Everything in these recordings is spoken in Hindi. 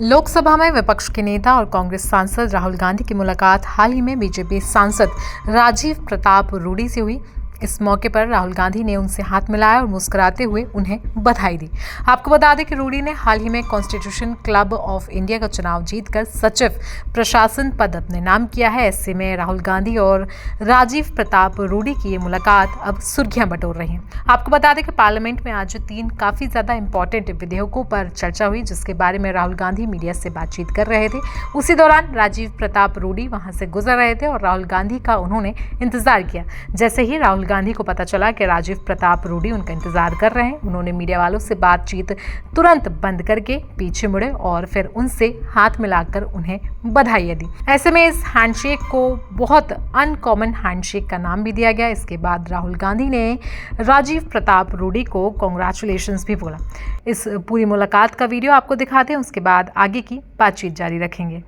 लोकसभा में विपक्ष के नेता और कांग्रेस सांसद राहुल गांधी की मुलाकात हाल ही में बीजेपी सांसद राजीव प्रताप रूडी से हुई। इस मौके पर राहुल गांधी ने उनसे हाथ मिलाया और मुस्कुराते हुए उन्हें बधाई दी। आपको बता दें कि रूडी ने हाल ही में कॉन्स्टिट्यूशन क्लब ऑफ इंडिया का चुनाव जीतकर सचिव प्रशासन पद अपने नाम किया है। ऐसे में राहुल गांधी और राजीव प्रताप रूडी की ये मुलाकात अब सुर्खियां बटोर रही है। आपको बता दें कि पार्लियामेंट में आज 3 काफी ज्यादा इंपॉर्टेंट विधेयकों पर चर्चा हुई, जिसके बारे में राहुल गांधी मीडिया से बातचीत कर रहे थे। उसी दौरान राजीव प्रताप रूडी वहां से गुजर रहे थे और राहुल गांधी का उन्होंने इंतजार किया। जैसे ही राहुल गांधी को पता चला कि राजीव प्रताप रूडी उनका इंतजार कर रहे हैं, उन्होंने मीडिया वालों से बातचीत तुरंत बंद करके पीछे मुड़े और फिर उनसे हाथ मिलाकर उन्हें बधाई दी। ऐसे में इस हैंडशेक को बहुत अनकॉमन हैंडशेक का नाम भी दिया गया। इसके बाद राहुल गांधी ने राजीव प्रताप रूडी को कांग्रेचुलेशंस भी बोला। इस पूरी मुलाकात का वीडियो आपको दिखाते हैं, उसके बाद आगे की बातचीत जारी रखेंगे।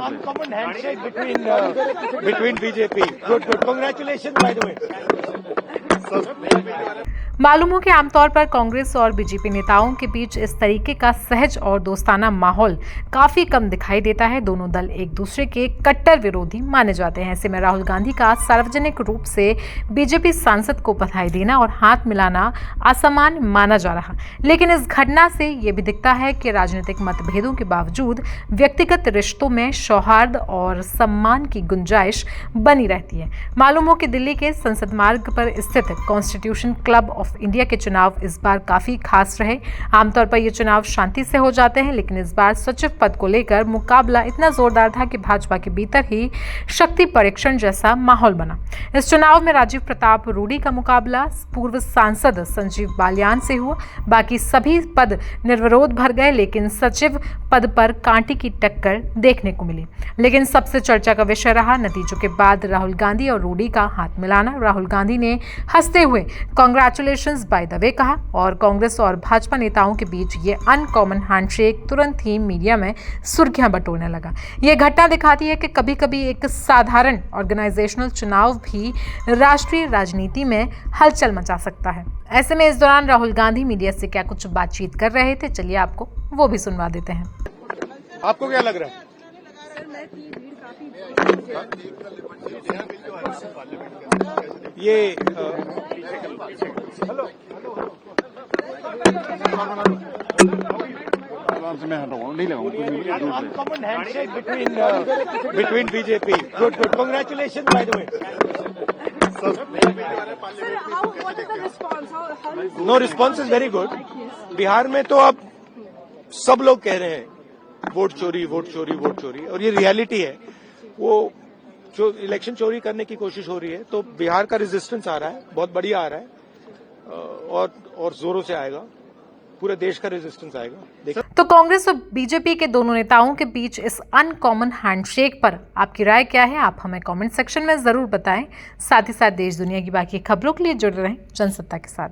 Uncommon handshake between BJP. Good. Congratulations, by the way. मालूम हो कि आमतौर पर कांग्रेस और बीजेपी नेताओं के बीच इस तरीके का सहज और दोस्ताना माहौल काफी कम दिखाई देता है। दोनों दल एक दूसरे के कट्टर विरोधी माने जाते हैं। ऐसे में राहुल गांधी का सार्वजनिक रूप से बीजेपी सांसद को बधाई देना और हाथ मिलाना असामान्य माना जा रहा, लेकिन इस घटना से ये भी दिखता है कि राजनीतिक मतभेदों के बावजूद व्यक्तिगत रिश्तों में सौहार्द और सम्मान की गुंजाइश बनी रहती है। मालूम हो कि दिल्ली के संसद मार्ग पर स्थित कॉन्स्टिट्यूशन क्लब ऑफ इंडिया के चुनाव इस बार काफी खास रहे। आमतौर पर ये चुनाव शांति से हो जाते हैं, लेकिन इस बार सचिव पद को लेकर मुकाबला इतना जोरदार था कि भाजपा के भीतर ही शक्ति परीक्षण जैसा माहौल बना। इस चुनाव में राजीव प्रताप रूडी का मुकाबला पूर्व सांसद संजीव बालियान से हुआ। बाकी सभी पद निर्विरोध भर गए, लेकिन सचिव पद पर कांटे की टक्कर देखने को मिली। लेकिन सबसे चर्चा का विषय रहा नतीजों के बाद राहुल गांधी और रूडी का हाथ मिलाना। राहुल गांधी ने हंसते हुए कांग्रेचुलेशंस बाय द वे कहा और कांग्रेस और भाजपा नेताओं के बीच ये अनकॉमन हैंडशेक तुरंत ही मीडिया में सुर्खियां बटोरने लगा। ये घटना दिखाती है कि कभी-कभी एक साधारण ऑर्गेनाइजेशनल चुनाव भी राष्ट्रीय राजनीति में हलचल मचा सकता है। ऐसे में इस दौरान राहुल गांधी मीडिया से क्या कुछ बातचीत कर रहे थे, चलिए आपको वो भी सुनवा देते हैं। आपको क्या लग रहा है? ये Uncommon handshake between BJP. Good. Congratulations, by the way. Sir, what is the response? How is No, response is very good. Bihar में तो अब सब लोग कह रहे हैं वोट चोरी, और ये रियलिटी है। वो जो इलेक्शन चोरी करने की कोशिश हो रही है, तो बिहार का रेजिस्टेंस आ रहा है, बहुत बढ़िया आ रहा है और जोरों से आएगा। पूरे देश का रेजिस्टेंस आएगा। तो कांग्रेस और बीजेपी के दोनों नेताओं के बीच इस अनकॉमन हैंडशेक पर आपकी राय क्या है, आप हमें कमेंट सेक्शन में जरूर बताएं। साथ ही साथ देश दुनिया की बाकी खबरों के लिए जुड़े रहें जनसत्ता के साथ।